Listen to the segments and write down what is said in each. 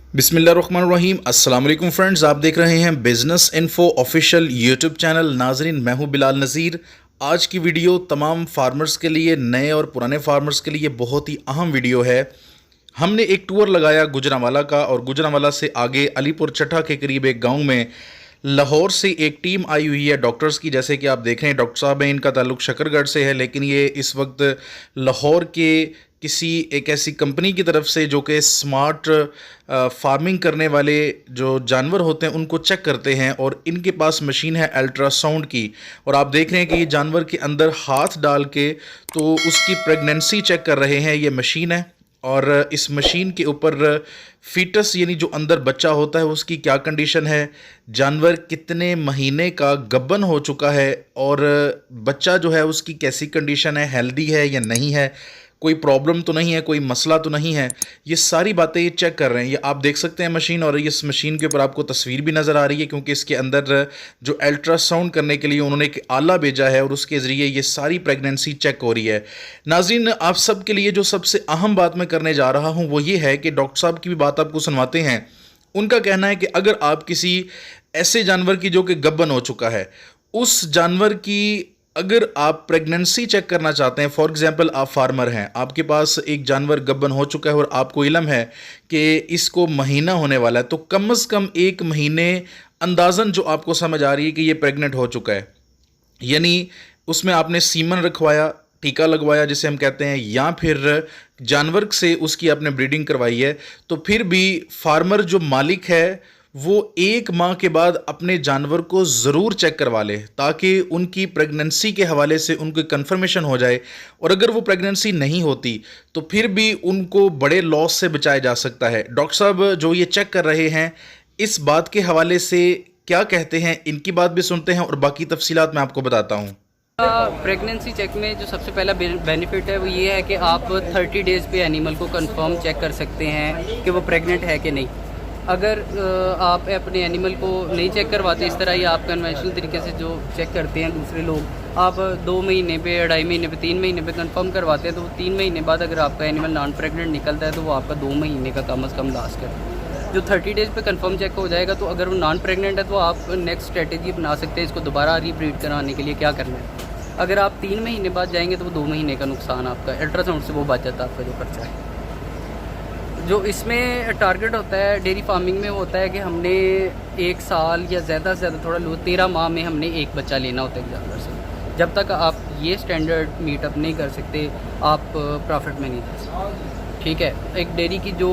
बिस्मिल्लाहिर्रहमानिर्रहीम। अस्सलाम वालेकुम फ्रेंड्स, आप देख रहे हैं business info official YouTube channel. नाजरीन, मैं हूं बिलाल नज़ीर। आज की वीडियो तमाम फार्मर्स के लिए, नए और पुराने फार्मर्स के लिए बहुत ही अहम वीडियो है। हमने एक टूर लगाया गुजरांवाला का, और गुजरांवाला से आगे अलीपुर चट्टा के करीब एक गांव में लाहौर से एक टीम आई हुई है डॉक्टर्स की। जैसे कि आप देख रहे हैं, डॉक्टर साहब हैं, इनका ताल्लुक शकरगढ़ से है, लेकिन ये इस वक्त लाहौर के किसी एक ऐसी कंपनी की तरफ से जो कि स्मार्ट फार्मिंग करने वाले जो जानवर होते हैं उनको चेक करते हैं, और इनके पास मशीन है अल्ट्रासाउंड की। और आप देख रहे हैं कि ये जानवर के अंदर हाथ डाल के तो उसकी प्रेगनेंसी चेक कर रहे हैं। ये मशीन है, और इस मशीन के ऊपर फीटस यानी जो अंदर बच्चा होता है उसकी क्या कंडीशन है, जानवर कितने महीने का गब्बन हो चुका है, और बच्चा जो है उसकी कैसी कंडीशन है, हेल्दी है या नहीं है, कोई प्रॉब्लम तो नहीं है, कोई मसला तो नहीं है। ये सारी बातें ये चेक कर रहे हैं। ये आप देख सकते हैं मशीन, और इस मशीन के ऊपर आपको तस्वीर भी नज़र आ रही है, क्योंकि इसके अंदर जो अल्ट्रासाउंड करने के लिए उन्होंने एक आला भेजा है, और उसके ज़रिए ये सारी प्रेगनेंसी चेक हो रही है। नाज़रीन, आप सब के लिए जो सबसे अहम बात मैं करने जा रहा हूँ वो ये है कि डॉक्टर साहब की भी बात आपको सुनवाते हैं। उनका कहना है कि अगर आप किसी ऐसे जानवर की जो कि गब्बन हो चुका है, उस जानवर की अगर आप प्रेगनेंसी चेक करना चाहते हैं, फॉर एग्जांपल आप फार्मर हैं, आपके पास एक जानवर गब्बन हो चुका है और आपको इल्म है कि इसको महीना होने वाला है, तो कम से कम 1 महीने अंदाज़न जो आपको समझ आ रही है कि ये प्रेग्नेंट हो चुका है, यानी उसमें आपने सीमन रखवाया, टीका लगवाया जिसे हम कहते हैं, या फिर जानवर से उसकी आपने ब्रीडिंग करवाई है, तो फिर भी फार्मर जो मालिक है वो 1 माह के बाद अपने जानवर को ज़रूर चेक करवा ले, ताकि उनकी प्रेगनेंसी के हवाले से उनको कंफर्मेशन हो जाए। और अगर वो प्रेगनेंसी नहीं होती तो फिर भी उनको बड़े लॉस से बचाया जा सकता है। डॉक्टर साहब जो ये चेक कर रहे हैं, इस बात के हवाले से क्या कहते हैं, इनकी बात भी सुनते हैं और बाकी तफसीलात मैं आपको बताता हूँ। प्रेगनेंसी चेक में जो सबसे पहला बेनिफिट है वो ये है कि आप 30 डेज़ पे एनिमल को कंफर्म चेक कर सकते हैं कि वो प्रेग्नेंट है कि नहीं। अगर आप अपने एनिमल को नहीं चेक करवाते इस तरह, या आप कन्वेंशनल तरीके से जो चेक करते हैं दूसरे लोग, आप 2 महीने पे, 2.5 महीने पे, 3 महीने पे कंफर्म करवाते हैं, तो 3 महीने बाद अगर आपका एनिमल नॉन प्रेग्नेंट निकलता है तो वो आपका 2 महीने का कम अज़ कम लास्ट है। जो 30 डेज़ पे कंफर्म चेक हो जाएगा, तो अगर वो नॉन प्रेग्नेंट है तो आप नेक्स्ट स्ट्रेटेजी अपना सकते हैं इसको दोबारा रीब्रीड कराने के लिए क्या करना है। अगर आप 3 महीने बाद जाएंगे तो वो 2 महीने का नुकसान आपका अल्ट्रासाउंड से वो बच जाता है, आपका जो खर्चा है। जो इसमें टारगेट होता है डेयरी फार्मिंग में, वो होता है कि हमने 1 साल या ज़्यादा से ज़्यादा थोड़ा लो 13 माह में हमने एक बच्चा लेना होता है जानवर से। जब तक आप ये स्टैंडर्ड मीट अप नहीं कर सकते, आप प्रॉफिट में नहीं जा सकते। ठीक है, एक डेयरी की जो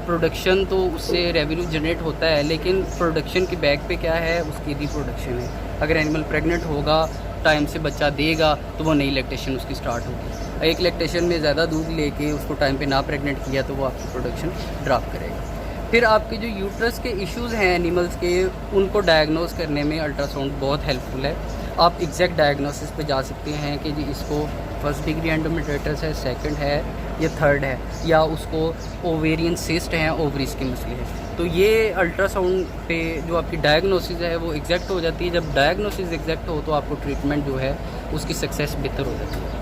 प्रोडक्शन, तो उससे रेवेन्यू जनरेट होता है, लेकिन प्रोडक्शन के बैक पे क्या है, उसकी रिप्रोडक्शन है। अगर एनिमल प्रेग्नेंट होगा, टाइम से बच्चा देगा, तो वो नई लैक्टेशन उसकी स्टार्ट होगी। एक लैक्टेशन में ज़्यादा दूध लेके उसको टाइम पे ना प्रेग्नेंट किया तो वो आपकी प्रोडक्शन ड्रॉप करेगा। फिर आपके जो यूट्रस के इश्यूज़ हैं एनिमल्स के, उनको डायग्नोस करने में अल्ट्रासाउंड बहुत हेल्पफुल है। आप एग्जैक्ट डायग्नोसिस पे जा सकते हैं कि जी इसको फर्स्ट डिग्री एंडोमेट्रियोसिस है, सेकंड है या थर्ड है, या उसको ओवेरियन सिस्ट हैं, ओवरीज के मसले हैं। तो ये अल्ट्रासाउंड पे जो आपकी डायग्नोसिस है वो एग्जैक्ट हो जाती है। जब डायग्नोसिस एग्जैक्ट हो तो आपको ट्रीटमेंट जो है उसकी सक्सेस बेहतर हो जाती है।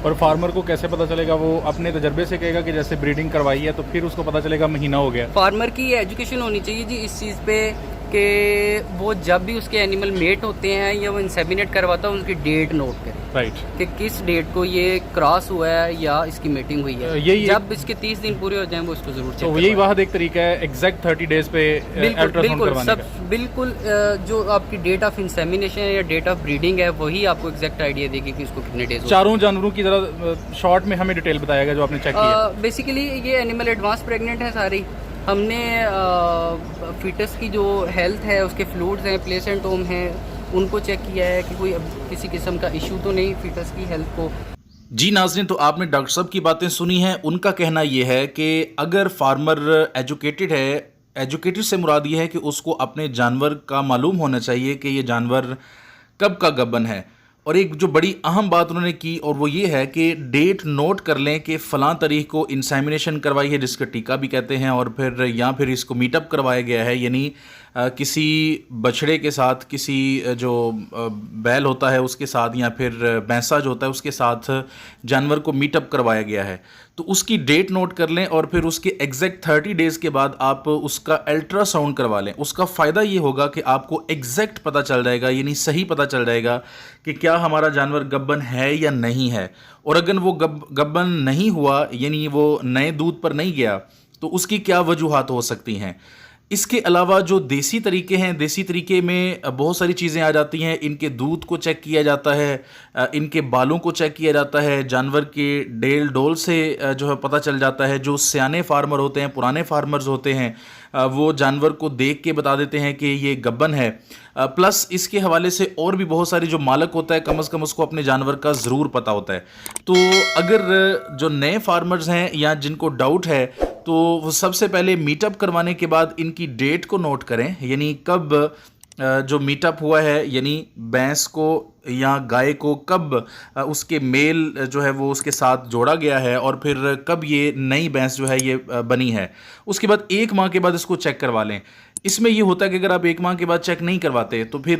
और फार्मर को कैसे पता चलेगा? वो अपने तजर्बे से कहेगा कि जैसे ब्रीडिंग करवाई है तो फिर उसको पता चलेगा महीना हो गया। फार्मर की एजुकेशन होनी चाहिए जी इस चीज़ पे कि वो जब भी उसके एनिमल मेट होते हैं या वो इंसेमिनेट करवाता है, उनकी डेट नोट करे, राइट, कि किस डेट को ये क्रॉस हुआ है या इसकी मीटिंग हुई है। यही जब इसके 30 दिन पूरे हो जाएं वो इसको जरूर चेक तो यही वाहद एक तरीका है एग्जैक्ट 30 डेज पे अल्ट्रासाउंड करवाने का। बिल्कुल जो आपकी डेट ऑफ इंसेमिनेशन या डेट ऑफ ब्रीडिंग है वही आपको एग्जैक्ट आइडिया देगी कि इसको कितने डेज। चारों जानवरों की जरा शॉर्ट में हमें डिटेल बताएगा जो आपने चेक किया। बेसिकली ये एनिमल एडवांस प्रेग्नेंट है सारी। हमने फीटस की जो हेल्थ है, उसके फ्लूइड्स हैं, प्लेसेंटोम हैं, उनको चेक किया है कि कोई किसी किस्म का इशू तो नहीं फीटस की हेल्थ को। जी नाज़रीन, तो आपने डॉक्टर साहब की बातें सुनी हैं। उनका कहना यह है कि अगर फार्मर एजुकेटेड है, एजुकेटेड से मुराद ये है कि उसको अपने जानवर का मालूम होना चाहिए कि ये जानवर कब का गब्बन है। और एक जो बड़ी अहम बात उन्होंने की, और वो ये है कि डेट नोट कर लें कि फ़लाँ तारीख को इंसेमिनेशन करवाई है, जिसका टीका भी कहते हैं, और फिर या फिर इसको मीटअप करवाया गया है, यानी किसी बछड़े के साथ, किसी जो बैल होता है उसके साथ, या फिर भैंसा जो होता है उसके साथ जानवर को मीटअप करवाया गया है, तो उसकी डेट नोट कर लें और फिर उसके एग्जैक्ट 30 डेज़ के बाद आप उसका अल्ट्रासाउंड करवा लें। उसका फ़ायदा ये होगा कि आपको एग्जैक्ट पता चल जाएगा, यानी सही पता चल जाएगा कि क्या हमारा जानवर गब्बन है या नहीं है। और अगर वो गब्बन नहीं हुआ, यानी वो नए दूध पर नहीं गया, तो उसकी क्या वजूहात हो सकती हैं। इसके अलावा जो देसी तरीके हैं, देसी तरीके में बहुत सारी चीज़ें आ जाती हैं। इनके दूध को चेक किया जाता है, इनके बालों को चेक किया जाता है, जानवर के डेल डोल से जो है पता चल जाता है। जो सियाने फार्मर होते हैं, पुराने फार्मर्स होते हैं, वो जानवर को देख के बता देते हैं कि ये गब्बन है। प्लस इसके हवाले से और भी बहुत सारी जो मालक होता है, कम से कम उसको अपने जानवर का ज़रूर पता होता है। तो अगर जो नए फार्मर्स हैं या जिनको डाउट है, तो वो सबसे पहले मीटअप करवाने के बाद इनकी डेट को नोट करें, यानी कब जो मीटअप हुआ है, यानी भैंस को या गाय को कब उसके मेल जो है वो उसके साथ जोड़ा गया है, और फिर कब ये नई भैंस जो है ये बनी है। उसके बाद 1 माह के बाद इसको चेक करवा लें। इसमें ये होता है कि अगर आप 1 माह के बाद चेक नहीं करवाते तो फिर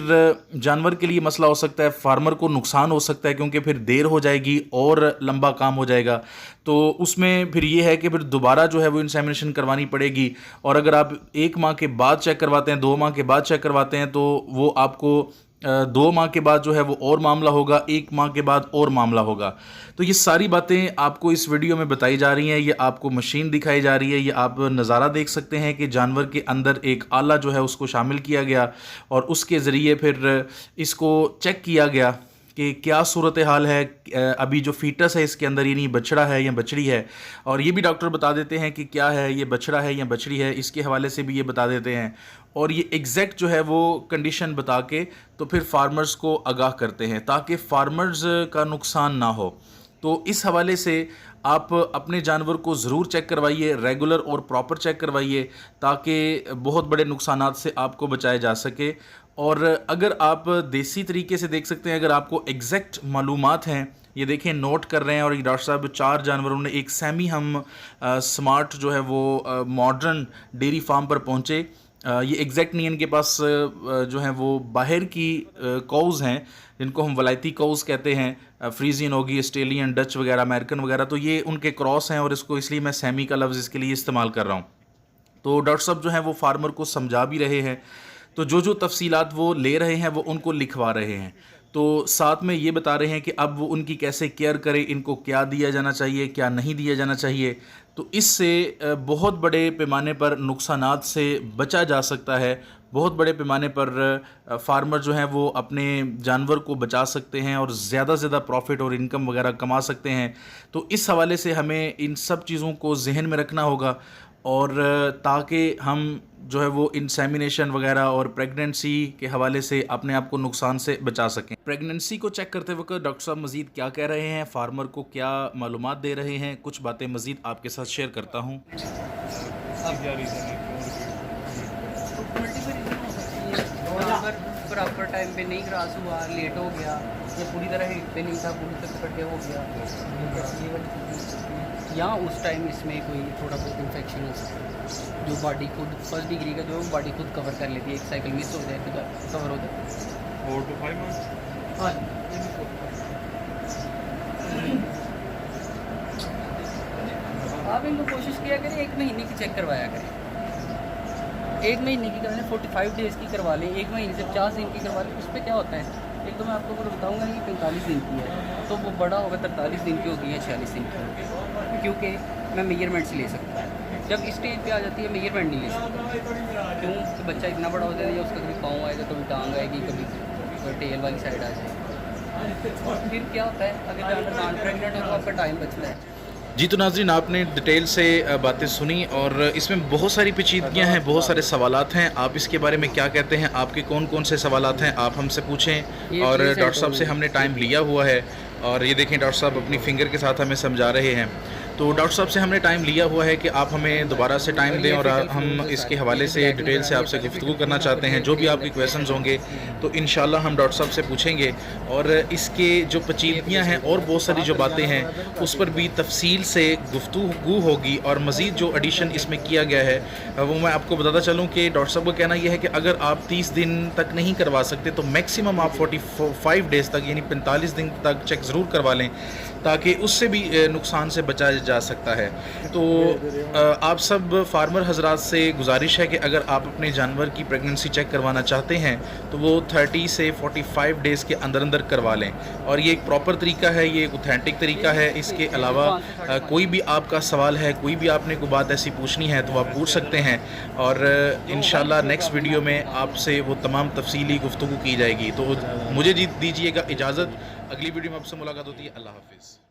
जानवर के लिए मसला हो सकता है, फार्मर को नुकसान हो सकता है, क्योंकि फिर देर हो जाएगी और लंबा काम हो जाएगा। तो उसमें फिर ये है कि फिर दोबारा जो है वो इंसेमिनेशन करवानी पड़ेगी। और अगर आप 1 माह के बाद चेक करवाते हैं, 2 माह के बाद चेक करवाते हैं, तो वो आपको 2 माह के बाद जो है वो और मामला होगा, 1 माह के बाद और मामला होगा। तो ये सारी बातें आपको इस वीडियो में बताई जा रही हैं, ये आपको मशीन दिखाई जा रही है, ये आप नज़ारा देख सकते हैं कि जानवर के अंदर एक आला जो है उसको शामिल किया गया और उसके ज़रिए फिर इसको चेक किया गया कि क्या सूरत हाल है, अभी जो फीटस है इसके अंदर, यानी बछड़ा है या बछड़ी है। और ये भी डॉक्टर बता देते हैं कि क्या है, ये बछड़ा है या बछड़ी है, इसके हवाले से भी ये बता देते हैं। और ये एग्जैक्ट जो है वो कंडीशन बता के तो फिर फार्मर्स को आगाह करते हैं, ताकि फार्मर्स का नुकसान ना हो। तो इस हवाले से आप अपने जानवर को ज़रूर चेक करवाइए, रेगुलर और प्रॉपर चेक करवाइए, ताकि बहुत बड़े नुकसानात से आपको बचाया जा सके। और अगर आप देसी तरीके से देख सकते हैं, अगर आपको एग्जैक्ट मालूमात हैं, ये देखें नोट कर रहे हैं। और ये डॉक्टर साहब 4 जानवरों ने एक सेमी हम स्मार्ट जो है वो मॉडर्न डेयरी फार्म पर पहुँचे। ये एग्जैक्ट नहीं, इनके पास जो है वो बाहर की काउज़ हैं, जिनको हम वलायती काउज़ कहते हैं, फ्रीजियन होगी, ऑस्ट्रेलियन, डच वगैरह, अमेरिकन वगैरह, तो ये उनके क्रॉस हैं और इसको इसलिए मैं सेमी का लफ्ज़ इसके लिए इस्तेमाल कर रहा हूँ। तो डॉक्टर साहब जो हैं वो फार्मर को समझा भी रहे हैं, तो जो तफसीलात वो ले रहे हैं वो उनको लिखवा रहे हैं। तो साथ में ये बता रहे हैं कि अब वो उनकी कैसे केयर करें, इनको क्या दिया जाना चाहिए, क्या नहीं दिया जाना चाहिए। तो इससे बहुत बड़े पैमाने पर नुकसानात से बचा जा सकता है। बहुत बड़े पैमाने पर फार्मर जो हैं वो अपने जानवर को बचा सकते हैं और ज़्यादा से ज़्यादा प्रॉफिट और इनकम वगैरह कमा सकते हैं। तो इस हवाले से हमें इन सब चीज़ों को जहन में रखना होगा, और ताकि हम जो है वो इंसेमिनेशन वगैरह और प्रेगनेंसी के हवाले से अपने आप को नुकसान से बचा सकें। प्रेगनेंसी को चेक करते वक्त डॉक्टर साहब मज़ीद क्या कह रहे हैं, फार्मर को क्या मालूमात दे रहे हैं, कुछ बातें मज़ीद आपके साथ शेयर करता हूँ। प्रॉपर टाइम पे नहीं क्रॉस हुआ, लेट हो गया, या पूरी तरह हिट पे नहीं था, पूरी तरह कटे हो गया, या उस टाइम इसमें कोई थोड़ा बहुत इन्फेक्शन हो सकता है, जो बॉडी खुद फर्स्ट डिग्री का जो है वो बॉडी खुद कवर कर लेती है। एक साइकिल मिस हो जाए तो कवर हो जाए 4 to 5 months। हाँ, आप इनको कोशिश किया करें 1 महीने की चेक करवाया करें। 1 महीने की करवाएं, 45 डेज़ की करवा लें, 1 महीने से 50 दिन की करवा लें। उस पर क्या होता है, एक तो मैं आपको बताऊंगा कि 45 दिन की है, तो वो बड़ा होगा 43 दिन की होगी या 46 दिन की होगी, क्योंकि मैं मेजरमेंट से ले सकता हूँ। जब इस स्टेज पे आ जाती है मेजरमेंट नहीं ले सकता, क्यों कि बच्चा इतना बड़ा हो जाता है, उसका कभी पाँव आएगा, कभी टांग आएगी, कभी टेल वाली साइड आ जाएगी। और फिर क्या होता है, अगर जानवर नॉन प्रेगनेंट हो तो आपका टाइम बचता है। जी, तो नाज़रीन आपने डिटेल से बातें सुनी और इसमें बहुत सारी पेचीदगियाँ हैं, बहुत सारे सवालात हैं। आप इसके बारे में क्या कहते हैं, आपके कौन कौन से सवालात हैं, आप हमसे पूछें। और डॉक्टर साहब से हमने टाइम लिया हुआ है, और ये देखें डॉक्टर साहब अपनी फिंगर के साथ हमें समझा रहे हैं। तो डॉक्टर साहब से हमने टाइम लिया हुआ है कि आप हमें दोबारा से टाइम दें और हम इसके हवाले से डिटेल से आपसे गुफ्तगू करना चाहते हैं। जो भी आपके क्वेश्चंस होंगे तो इंशाल्लाह हम डॉक्टर साहब से पूछेंगे और इसके जो पेचीदगियाँ हैं और बहुत सारी जो बातें हैं उस पर भी तफसील से गुफ्तगू होगी। और मज़ीद जो एडिशन इसमें किया गया है वो मैं आपको बताता चलूँ कि डॉक्टर साहब का कहना यह है कि अगर आप 30 दिन तक नहीं करवा सकते तो मैक्सिमम आप 45 डेज़ तक यानी 45 दिन तक चेक ज़रूर करवा लें, ताकि उससे भी नुकसान से बचा जा सकता है। तो आप सब फार्मर हजरात से गुजारिश है कि अगर आप अपने जानवर की प्रेगनेंसी चेक करवाना चाहते हैं तो वो 30 से 45 डेज़ के अंदर अंदर करवा लें। और ये एक प्रॉपर तरीका है, ये एक ऑथेंटिक तरीका है। इसके अलावा कोई भी आपका सवाल है, कोई भी आपने कोई बात ऐसी पूछनी है तो आप पूछ सकते हैं और इंशाल्लाह नेक्स्ट वीडियो में आपसे वो तमाम तफसीली गुफ्तगू की जाएगी। तो मुझे दीजिएगा इजाज़त, अगली वीडियो में आपसे मुलाकात होती है। अल्लाह हाफिज़।